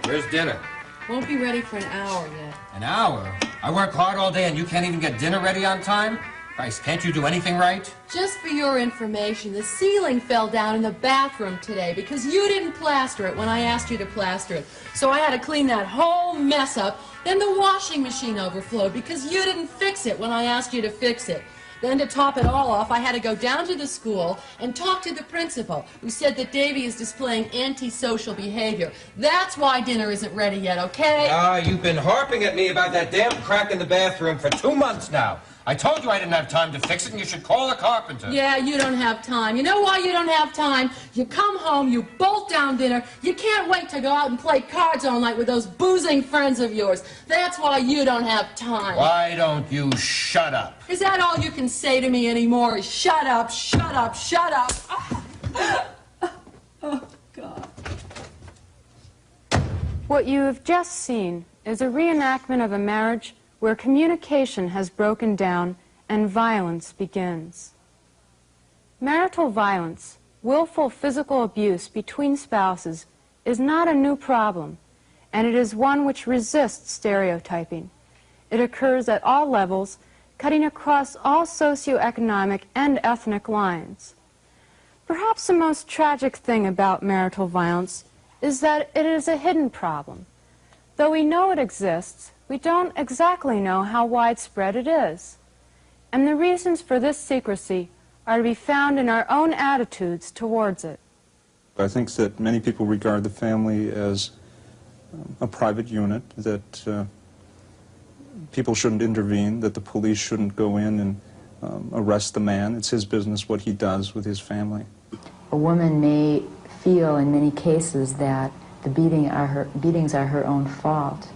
Where's dinner? Won't be ready for an hour yet. An hour? I work hard all day and you can't even get dinner ready on time? Christ, can't you do anything right? Just for your information, the ceiling fell down in the bathroom today because you didn't plaster it when I asked you to plaster it. So I had to clean that whole mess up. Then the washing machine overflowed because you didn't fix it when I asked you to fix it. Then to top it all off, I had to go down to the school and talk to the principal, who said that Davy is displaying antisocial behavior. That's why dinner isn't ready yet, okay? Ah, you've been harping at me about that damn crack in the bathroom for 2 months now. I told you I didn't have time to fix it and you should call a carpenter. Yeah, you don't have time. You know why you don't have time? You come home, you bolt down dinner, you can't wait to go out and play cards all night with those boozing friends of yours. That's why you don't have time. Why don't you shut up? Is that all you can say to me anymore? Is shut up, shut up, shut up. Oh, God. What you have just seen is a reenactment of a marriage where communication has broken down and violence begins. Marital violence, willful physical abuse between spouses, is not a new problem, and it is one which resists stereotyping. It occurs at all levels, cutting across all socioeconomic and ethnic lines. Perhaps the most tragic thing about marital violence is that it is a hidden problem. Though we know it exists, we don't exactly know how widespread it is. And the reasons for this secrecy are to be found in our own attitudes towards it. I think that many people regard the family as a private unit, that people shouldn't intervene, that the police shouldn't go in and arrest the man. It's his business what he does with his family. A woman may feel in many cases that the beatings are her own fault.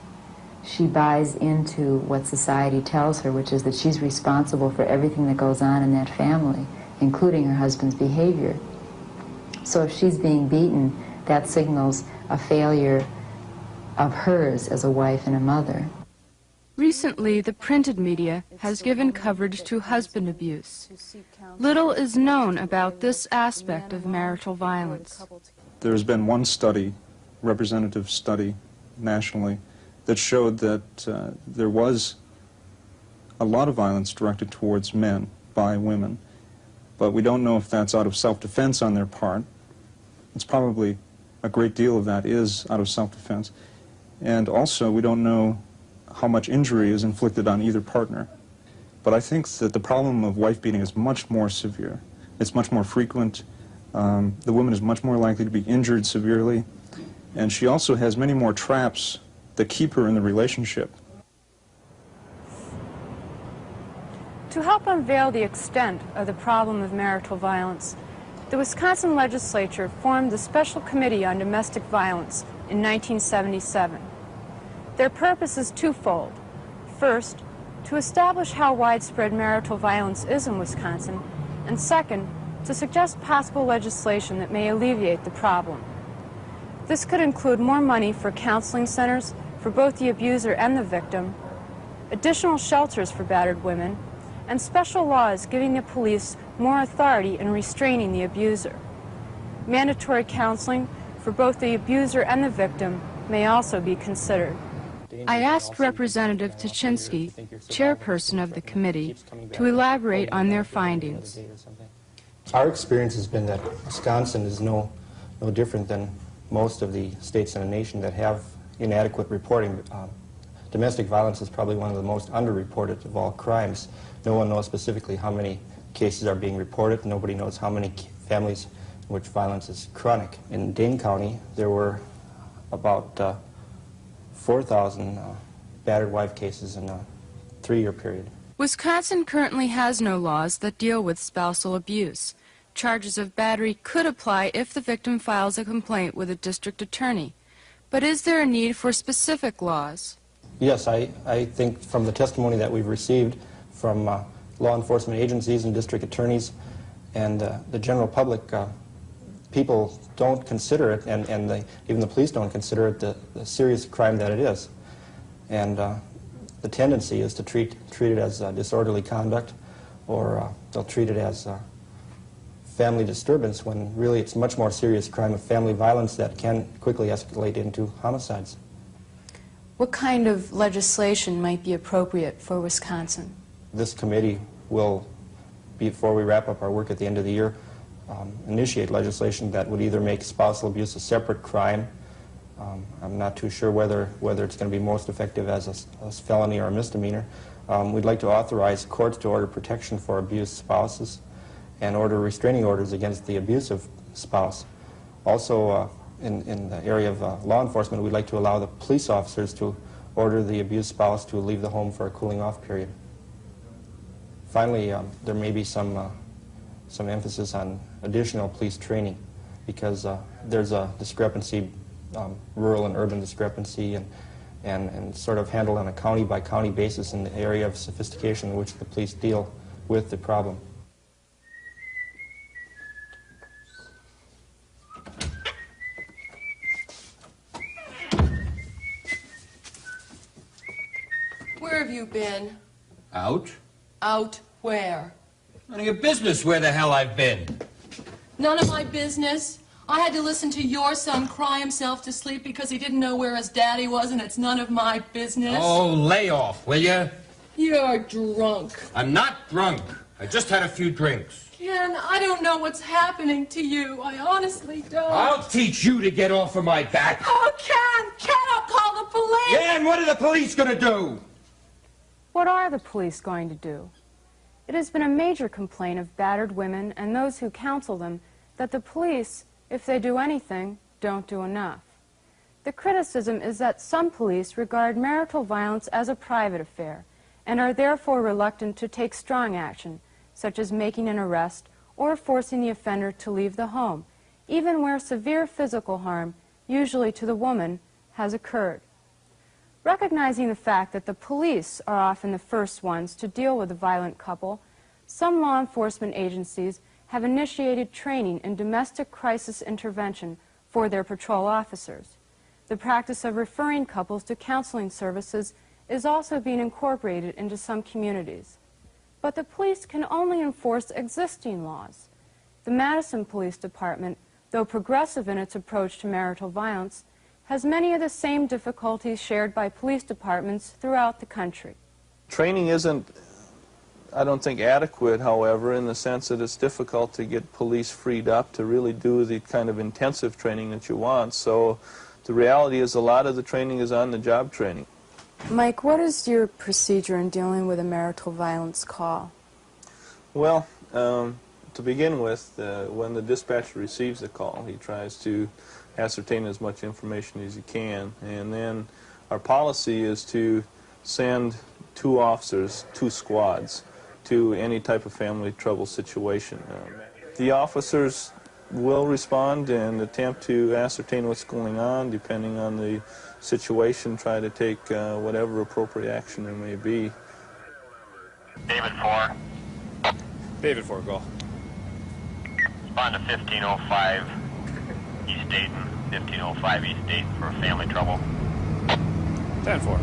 She buys into what society tells her, which is that she's responsible for everything that goes on in that family, including her husband's behavior. So if she's being beaten, that signals a failure of hers as a wife and a mother. Recently, the printed media has given coverage to husband abuse. Little is known about this aspect of marital violence. There's been one study, representative study nationally, that showed that there was a lot of violence directed towards men by women, but we don't know if that's out of self-defense on their part. It's probably a great deal of that is out of self-defense, and also we don't know how much injury is inflicted on either partner. But I think that the problem of wife beating is much more severe. It's much more frequent. The woman is much more likely to be injured severely, and she also has many more traps that keep her in the relationship. To help unveil the extent of the problem of marital violence, the Wisconsin legislature formed the Special Committee on Domestic Violence in 1977. Their purpose is twofold. First, to establish how widespread marital violence is in Wisconsin, and second, to suggest possible legislation that may alleviate the problem. This could include more money for counseling centers for both the abuser and the victim, additional shelters for battered women, and special laws giving the police more authority in restraining the abuser. Mandatory counseling for both the abuser and the victim may also be considered. I asked Representative Tuchinski, chairperson of the committee, to elaborate on their findings. Our experience has been that Wisconsin is no different than most of the states in the nation that have inadequate reporting. Domestic violence is probably one of the most underreported of all crimes. No one knows specifically how many cases are being reported. Nobody knows how many families in which violence is chronic. In Dane County, there were about 4,000 battered wife cases in a 3-year period. Wisconsin currently has no laws that deal with spousal abuse. Charges of battery could apply if the victim files a complaint with a district attorney. But is there a need for specific laws? Yes, I think from the testimony that we've received from law enforcement agencies and district attorneys and the general public, people don't consider it, and even the police don't consider it the serious crime that it is. And the tendency is to treat it as disorderly conduct, or they'll treat it as family disturbance when really it's a much more serious crime of family violence that can quickly escalate into homicides. What kind of legislation might be appropriate for Wisconsin? This committee will, before we wrap up our work at the end of the year, initiate legislation that would either make spousal abuse a separate crime. I'm not too sure whether it's going to be most effective as a felony or a misdemeanor. We'd like to authorize courts to order protection for abused spouses and order restraining orders against the abusive spouse. Also, in the area of law enforcement, we'd like to allow the police officers to order the abused spouse to leave the home for a cooling-off period. Finally, there may be some emphasis on additional police training because there's a discrepancy, rural and urban discrepancy, and sort of handled on a county-by-county basis in the area of sophistication in which the police deal with the problem. Where have you been? Out? Out where? None of your business where the hell I've been. None of my business. I had to listen to your son cry himself to sleep because he didn't know where his daddy was, and it's none of my business. Oh, lay off, will you? You're drunk. I'm not drunk. I just had a few drinks. Ken, I don't know what's happening to you. I honestly don't. I'll teach you to get off of my back. Oh, Ken, I'll call the police. Yeah, and what are the police gonna do? What are the police going to do? It has been a major complaint of battered women and those who counsel them that the police, if they do anything, don't do enough. The criticism is that some police regard marital violence as a private affair and are therefore reluctant to take strong action, such as making an arrest or forcing the offender to leave the home, even where severe physical harm, usually to the woman, has occurred. Recognizing the fact that the police are often the first ones to deal with a violent couple, some law enforcement agencies have initiated training in domestic crisis intervention for their patrol officers. The practice of referring couples to counseling services is also being incorporated into some communities. But the police can only enforce existing laws. The Madison Police Department, though progressive in its approach to marital violence, has many of the same difficulties shared by police departments throughout the country. Training isn't, I don't think, adequate, however, in the sense that it's difficult to get police freed up to really do the kind of intensive training that you want. So the reality is a lot of the training is on-the-job training. Mike, what is your procedure in dealing with a marital violence call? Well, to begin with, when the dispatcher receives the call, he tries to ascertain as much information as he can, and then our policy is to send 2 officers, 2 squads, to any type of family trouble situation. The officers will respond and attempt to ascertain what's going on, depending on the situation, try to take whatever appropriate action there may be. David 4. David 4, go. Respond to 1505 East Dayton, 1505 East Dayton for family trouble. 10-4.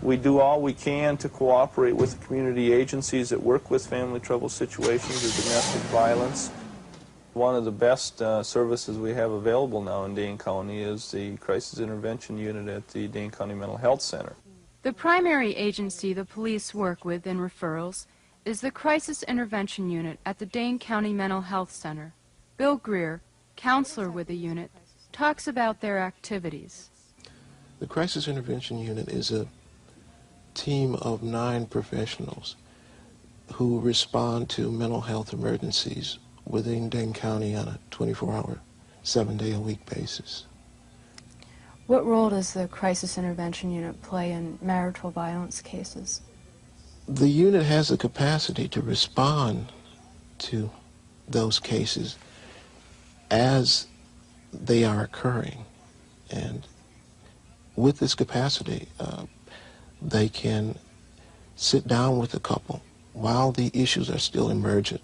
We do all we can to cooperate with the community agencies that work with family trouble situations or domestic violence. One of the best services we have available now in Dane County is the Crisis Intervention Unit at the Dane County Mental Health Center. The primary agency the police work with in referrals is the Crisis Intervention Unit at the Dane County Mental Health Center. Bill Greer, counselor with the unit, talks about their activities. The Crisis Intervention Unit is a team of 9 professionals who respond to mental health emergencies within Dane County on a 24-hour, 7-day-a-week basis. What role does the Crisis Intervention Unit play in marital violence cases? The unit has the capacity to respond to those cases as they are occurring. And with this capacity, they can sit down with the couple while the issues are still emergent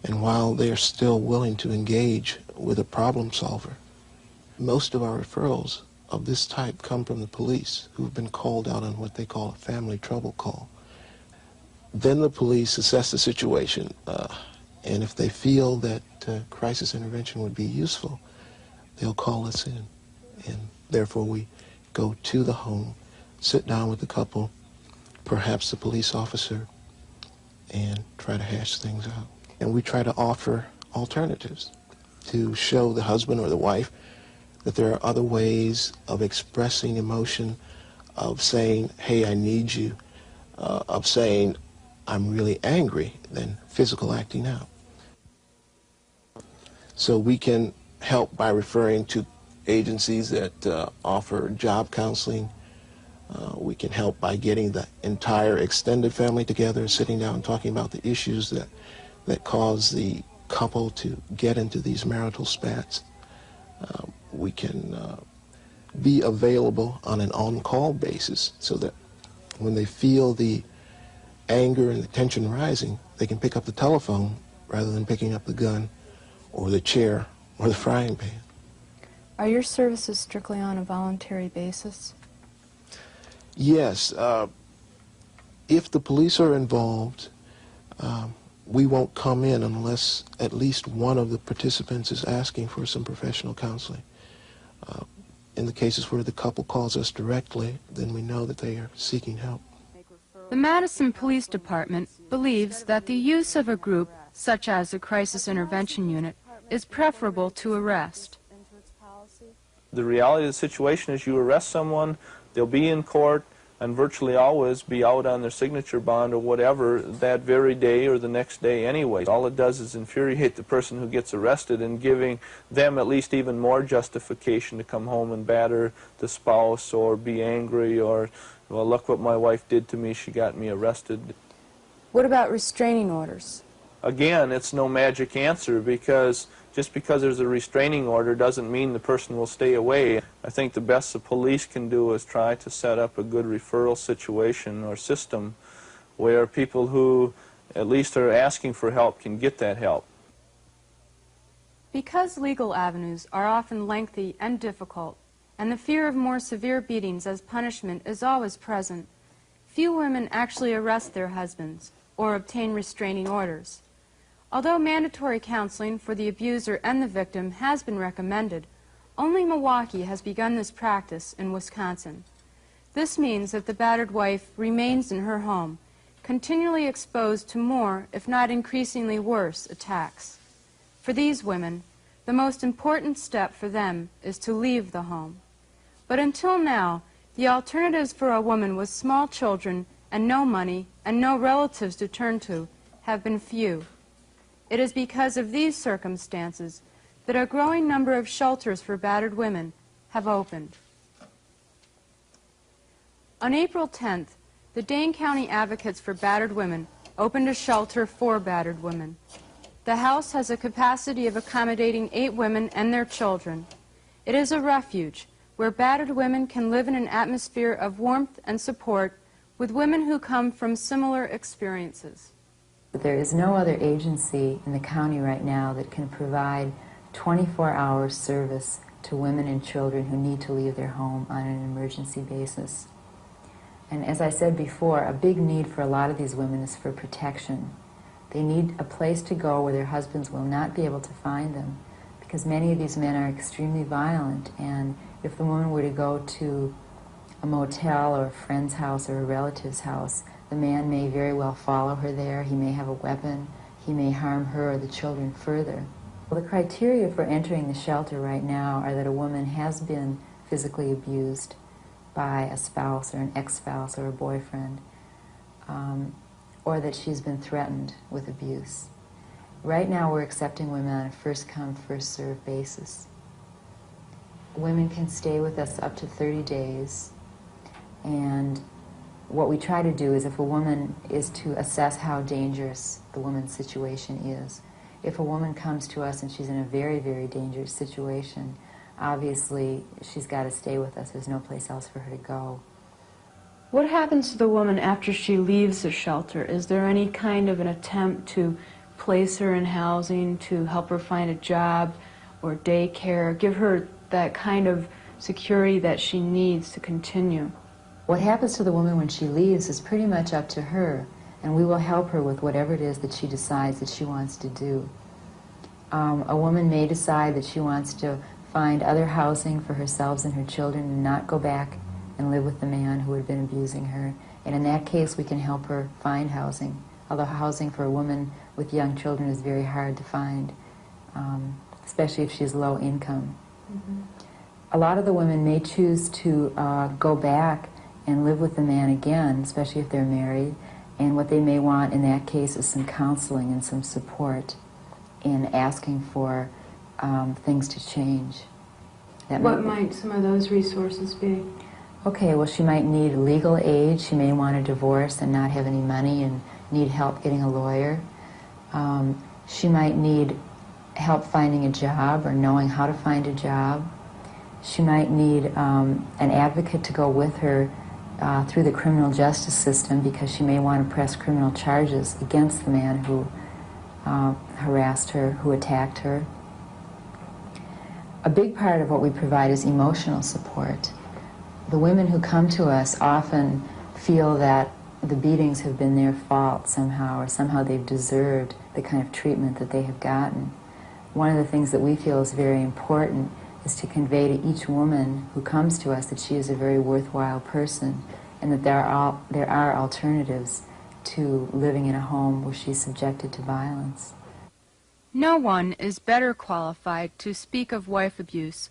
and while they're still willing to engage with a problem solver. Most of our referrals of this type come from the police, who've been called out on what they call a family trouble call. Then the police assess the situation, and if they feel that crisis intervention would be useful, they'll call us in. And therefore we go to the home, sit down with the couple, perhaps the police officer, and try to hash things out. And we try to offer alternatives to show the husband or the wife that there are other ways of expressing emotion, of saying, hey, I need you, of saying, I'm really angry, than physical acting out. So we can help by referring to agencies that offer job counseling. We can help by getting the entire extended family together, sitting down and talking about the issues that cause the couple to get into these marital spats. We can be available on an on-call basis so that when they feel the anger and the tension rising, they can pick up the telephone rather than picking up the gun or the chair or the frying pan. Are your services strictly on a voluntary basis? Yes. If the police are involved, we won't come in unless at least one of the participants is asking for some professional counseling. In the cases where the couple calls us directly, then we know that they are seeking help. The Madison Police Department believes that the use of a group, such as a crisis intervention unit, is preferable to arrest. The reality of the situation is you arrest someone, they'll be in court and virtually always be out on their signature bond or whatever that very day or the next day anyway. All it does is infuriate the person who gets arrested and giving them at least even more justification to come home and batter the spouse or be angry or, well, look what my wife did to me, she got me arrested. What about restraining orders? Again, it's no magic answer because just because there's a restraining order doesn't mean the person will stay away. I think the best the police can do is try to set up a good referral situation or system where people who at least are asking for help can get that help. Because legal avenues are often lengthy and difficult, and the fear of more severe beatings as punishment is always present, few women actually arrest their husbands or obtain restraining orders. Although mandatory counseling for the abuser and the victim has been recommended, only Milwaukee has begun this practice in Wisconsin. This means that the battered wife remains in her home, continually exposed to more, if not increasingly worse, attacks. For these women, the most important step for them is to leave the home. But until now, the alternatives for a woman with small children and no money and no relatives to turn to have been few. It is because of these circumstances that a growing number of shelters for battered women have opened. On April 10th, the Dane County Advocates for Battered Women opened a shelter for battered women. The house has a capacity of accommodating 8 women and their children. It is a refuge where battered women can live in an atmosphere of warmth and support with women who come from similar experiences. There is no other agency in the county right now that can provide 24-hour service to women and children who need to leave their home on an emergency basis. And as I said before, a big need for a lot of these women is for protection. They need a place to go where their husbands will not be able to find them, because many of these men are extremely violent, and if the woman were to go to a motel or a friend's house or a relative's house, the man may very well follow her there. He may have a weapon. He may harm her or the children further. Well, the criteria for entering the shelter right now are that a woman has been physically abused by a spouse or an ex-spouse or a boyfriend, or that she's been threatened with abuse. Right now we're accepting women on a first-come, first-served basis. Women can stay with us up to 30 days, and what we try to do is, if a woman is to assess how dangerous the woman's situation is, if a woman comes to us and she's in a very, very dangerous situation, obviously she's got to stay with us. There's no place else for her to go. What happens to the woman after she leaves the shelter? Is there any kind of an attempt to place her in housing, to help her find a job or daycare, give her that kind of security that she needs to continue? What happens to the woman when she leaves is pretty much up to her. and we will help her with whatever it is that she decides that she wants to do. A woman may decide that she wants to find other housing for herself and her children and not go back and live with the man who had been abusing her. And in that case, we can help her find housing, although housing for a woman with young children is very hard to find, especially if she's low income. Mm-hmm. A lot of the women may choose to go back and live with the man again, especially if they're married, and what they may want in that case is some counseling and some support in asking for things to change. What might some of those resources be? Okay, well, she might need legal aid. She may want a divorce and not have any money and need help getting a lawyer. She might need help finding a job or knowing how to find a job. She might need an advocate to go with her through the criminal justice system because she may want to press criminal charges against the man who harassed her, who attacked her. A big part of what we provide is emotional support. The women who come to us often feel that the beatings have been their fault somehow, or somehow they've deserved the kind of treatment that they have gotten. One of the things that we feel is very important is to convey to each woman who comes to us that she is a very worthwhile person and that there are alternatives to living in a home where she's subjected to violence. No one is better qualified to speak of wife abuse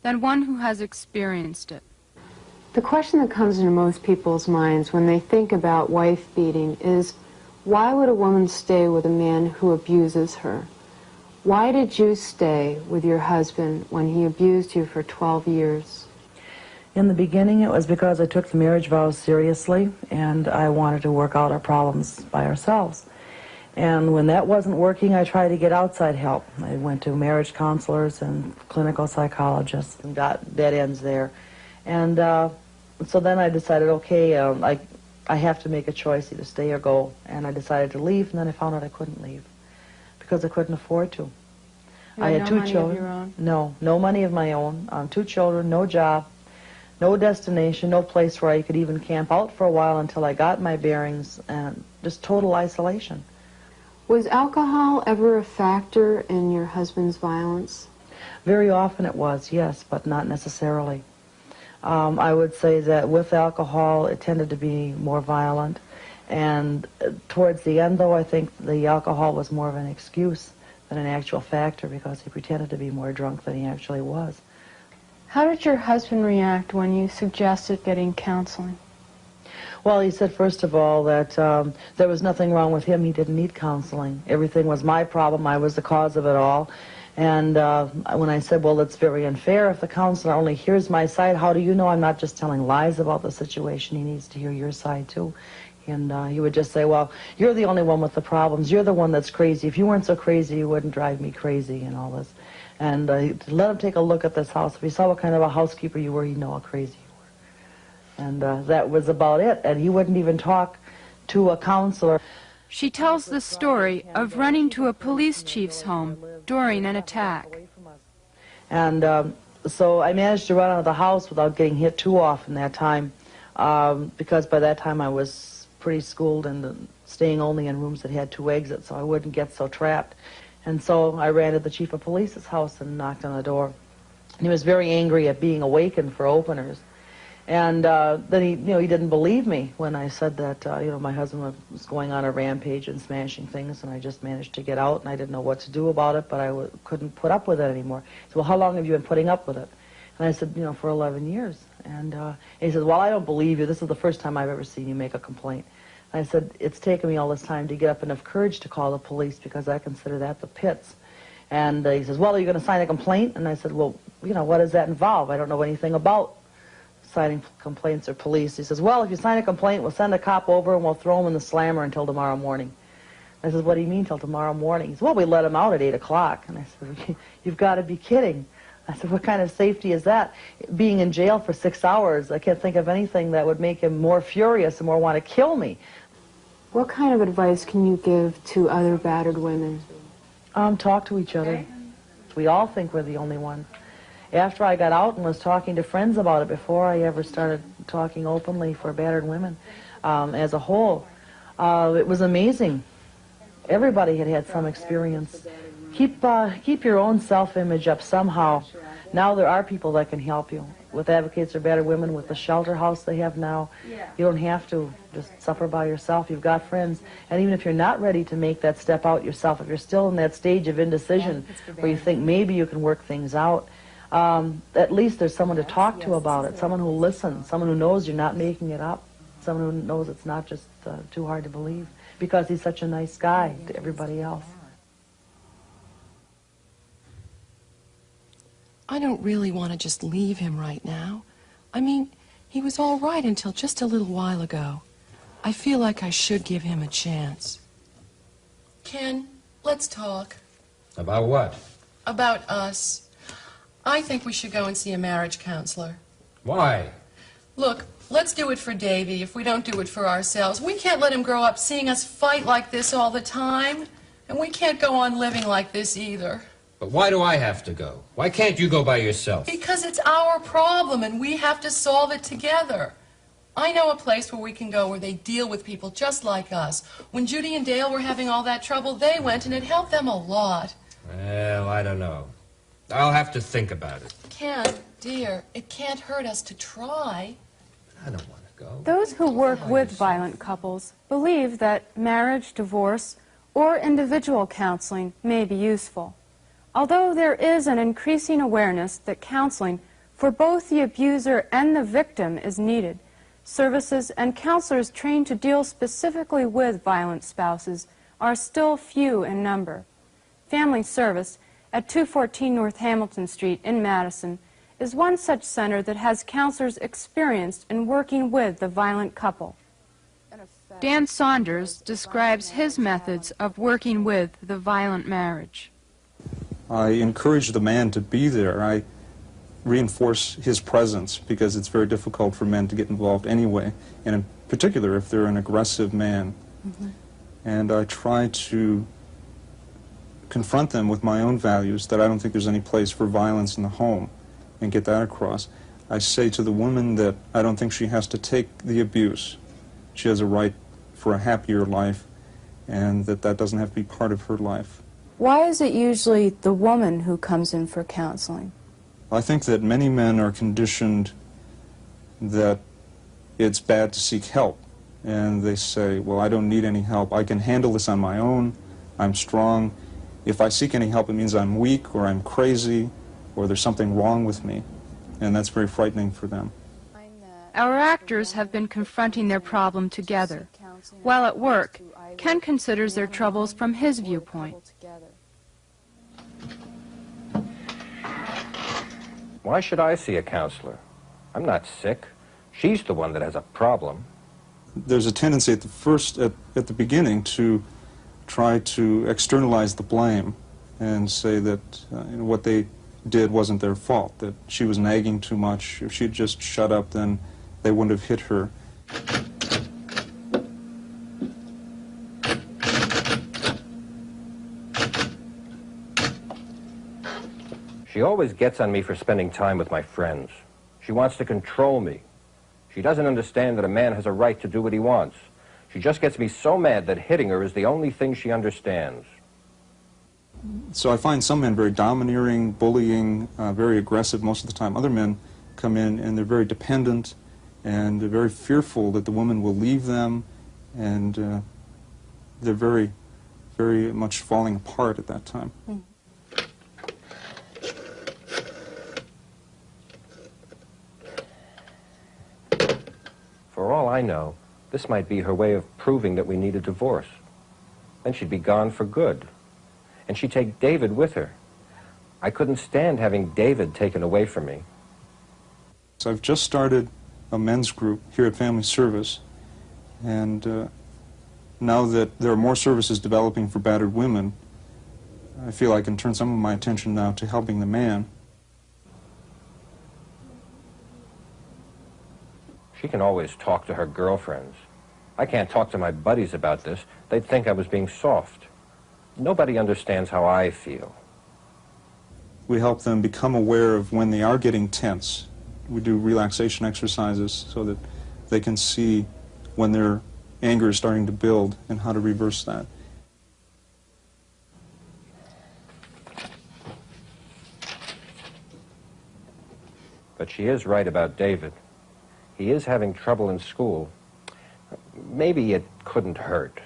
than one who has experienced it. The question that comes into most people's minds when they think about wife beating is, why would a woman stay with a man who abuses her? Why did you stay with your husband when he abused you for 12 years? In the beginning, it was because I took the marriage vows seriously, and I wanted to work out our problems by ourselves. And when that wasn't working, I tried to get outside help. I went to marriage counselors and clinical psychologists and got dead ends there. And so then I decided, okay, I have to make a choice, either stay or go. And I decided to leave, and then I found out I couldn't leave because I couldn't afford to. I had two children. Of your own? No money of my own. 2 children, no job, no destination, no place where I could even camp out for a while until I got my bearings, and just total isolation. Was alcohol ever a factor in your husband's violence? Very often it was, yes, but not necessarily. I would say that with alcohol, it tended to be more violent. And towards the end, though, I think the alcohol was more of an excuse than an actual factor because he pretended to be more drunk than he actually was. How did your husband react when you suggested getting counseling? Well, he said, first of all, that there was nothing wrong with him. He didn't need counseling. Everything was my problem. I was the cause of it all. And when I said, well, it's very unfair if the counselor only hears my side, how do you know I'm not just telling lies about the situation? He needs to hear your side, too. And he would just say, well, you're the only one with the problems. You're the one that's crazy. If you weren't so crazy, you wouldn't drive me crazy and all this. And let him take a look at this house. If he saw what kind of a housekeeper you were, he'd know how crazy you were. And that was about it. And he wouldn't even talk to a counselor. She tells the story of running to a police chief's home during an attack. And so I managed to run out of the house without getting hit too often that time, because by that time I was pretty schooled and staying only in rooms that had 2 exits, so I wouldn't get so trapped. And so I ran to the chief of police's house and knocked on the door. And he was very angry at being awakened for openers. And then he didn't believe me when I said that, my husband was going on a rampage and smashing things, and I just managed to get out, and I didn't know what to do about it, but I couldn't put up with it anymore. He said, well, how long have you been putting up with it? And I said, for 11 years. And he said, well, I don't believe you. This is the first time I've ever seen you make a complaint. And I said, it's taken me all this time to get up enough courage to call the police because I consider that the pits. And he says, well, are you going to sign a complaint? And I said, well, what does that involve? I don't know anything about signing complaints or police. He says, well, if you sign a complaint, we'll send a cop over and we'll throw him in the slammer until tomorrow morning. I said, what do you mean till tomorrow morning? He said, well, we let him out at 8 o'clock. And I said, you've got to be kidding. I said, what kind of safety is that? Being in jail for 6 hours, I can't think of anything that would make him more furious and more want to kill me. What kind of advice can you give to other battered women? Talk to each other. We all think we're the only one. After I got out and was talking to friends about it before I ever started talking openly for battered women as a whole, It was amazing. Everybody had had some experience. Keep your own self-image up somehow. Now there are people that can help you. With Advocates for Battered Women, with the shelter house they have now, you don't have to just suffer by yourself. You've got friends. And even if you're not ready to make that step out yourself, if you're still in that stage of indecision where you think maybe you can work things out, at least there's someone to talk to about it, someone who listens, someone who knows you're not making it up, someone who knows it's not just too hard to believe, because he's such a nice guy to everybody else. I don't really want to just leave him right now. I mean, he was all right until just a little while ago. I feel like I should give him a chance. Ken, let's talk. About what? About us. I think we should go and see a marriage counselor. Why? Look, let's do it for Davy if we don't do it for ourselves. We can't let him grow up seeing us fight like this all the time. And we can't go on living like this either. But why do I have to go? Why can't you go by yourself? Because it's our problem and we have to solve it together. I know a place where we can go where they deal with people just like us. When Judy and Dale were having all that trouble, they went and it helped them a lot. Well, I don't know. I'll have to think about it. Ken, dear, it can't hurt us to try. I don't want to go. Those who work with violent couples believe that marriage, divorce, or individual counseling may be useful. Although there is an increasing awareness that counseling for both the abuser and the victim is needed, services and counselors trained to deal specifically with violent spouses are still few in number. Family Service at 214 North Hamilton Street in Madison is one such center that has counselors experienced in working with the violent couple. Dan Saunders describes his methods of working with the violent marriage. I encourage the man to be there. I reinforce his presence because it's very difficult for men to get involved anyway, and in particular if they're an aggressive man. And I try to confront them with my own values, that I don't think there's any place for violence in the home, and get that across. I say to the woman that I don't think she has to take the abuse. She has a right for a happier life, and that doesn't have to be part of her life. Why is it usually the woman who comes in for counseling? I think that many men are conditioned that it's bad to seek help. And they say, well, I don't need any help. I can handle this on my own. I'm strong. If I seek any help, it means I'm weak or I'm crazy or there's something wrong with me. And that's very frightening for them. Our actors have been confronting their problem together. While at work, Ken considers their troubles from his viewpoint. Why should I see a counselor? I'm not sick. She's the one that has a problem. There's a tendency at the beginning to try to externalize the blame and say that what they did wasn't their fault, that she was nagging too much. If she'd just shut up, then they wouldn't have hit her. She always gets on me for spending time with my friends. She wants to control me. She doesn't understand that a man has a right to do what he wants. She just gets me so mad that hitting her is the only thing she understands. So I find some men very domineering, bullying, very aggressive most of the time. Other men come in and they're very dependent and they're very fearful that the woman will leave them, and they're very, very much falling apart at that time. For all I know, this might be her way of proving that we need a divorce. Then she'd be gone for good. And she'd take David with her. I couldn't stand having David taken away from me. So I've just started a men's group here at Family Service, and now that there are more services developing for battered women, I feel I can turn some of my attention now to helping the man. She can always talk to her girlfriends. I can't talk to my buddies about this. They'd think I was being soft. Nobody understands how I feel. We help them become aware of when they are getting tense. We do relaxation exercises so that they can see when they're anger is starting to build and how to reverse that. But she is right about David. He is having trouble in school. Maybe it couldn't hurt.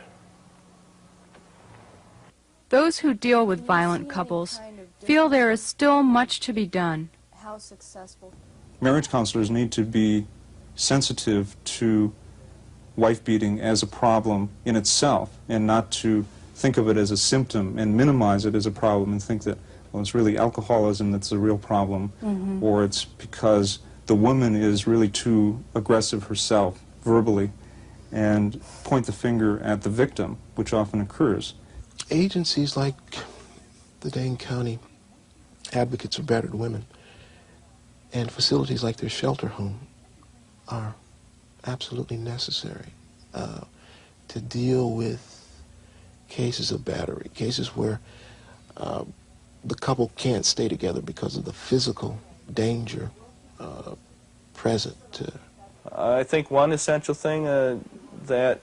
Those who deal with violent couples feel there is still much to be done. How successful? Marriage counselors need to be sensitive to wife beating as a problem in itself and not to think of it as a symptom and minimize it as a problem and think that, well, it's really alcoholism that's the real problem, or it's because the woman is really too aggressive herself verbally, and point the finger at the victim, which often occurs. Agencies like the Dane County Advocates for Battered Women and facilities like their shelter home are absolutely necessary to deal with cases of battery, cases where the couple can't stay together because of the physical danger present. I think one essential thing that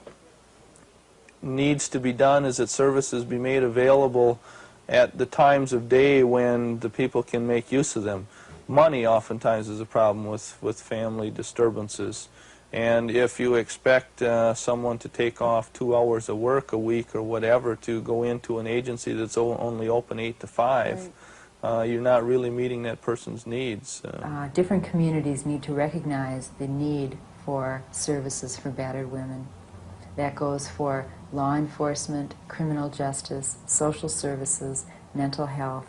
needs to be done is that services be made available at the times of day when the people can make use of them. Money oftentimes is a problem with family disturbances. And if you expect someone to take off 2 hours of work a week or whatever to go into an agency that's only open 8 to 5, you're not really meeting that person's needs. Different communities need to recognize the need for services for battered women. That goes for law enforcement, criminal justice, social services, mental health,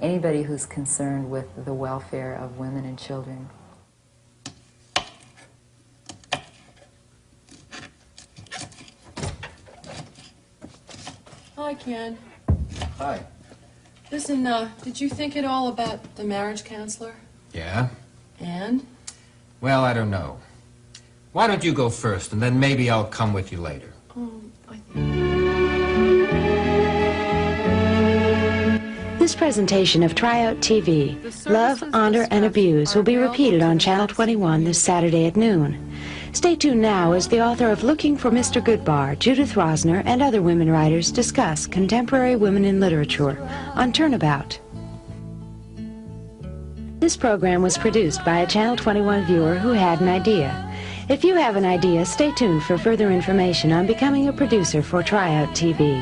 anybody who's concerned with the welfare of women and children. Hi, Ken. Hi. Listen, did you think at all about the marriage counselor? Yeah? And? Well, I don't know. Why don't you go first, and then maybe I'll come with you later. This presentation of Tryout TV, Love, Honor, and Abuse, will be repeated on Channel 21 this Saturday at noon. Stay tuned now as the author of Looking for Mr. Goodbar, Judith Rosner, and other women writers discuss contemporary women in literature on Turnabout. This program was produced by a Channel 21 viewer who had an idea. If you have an idea, stay tuned for further information on becoming a producer for Tryout TV.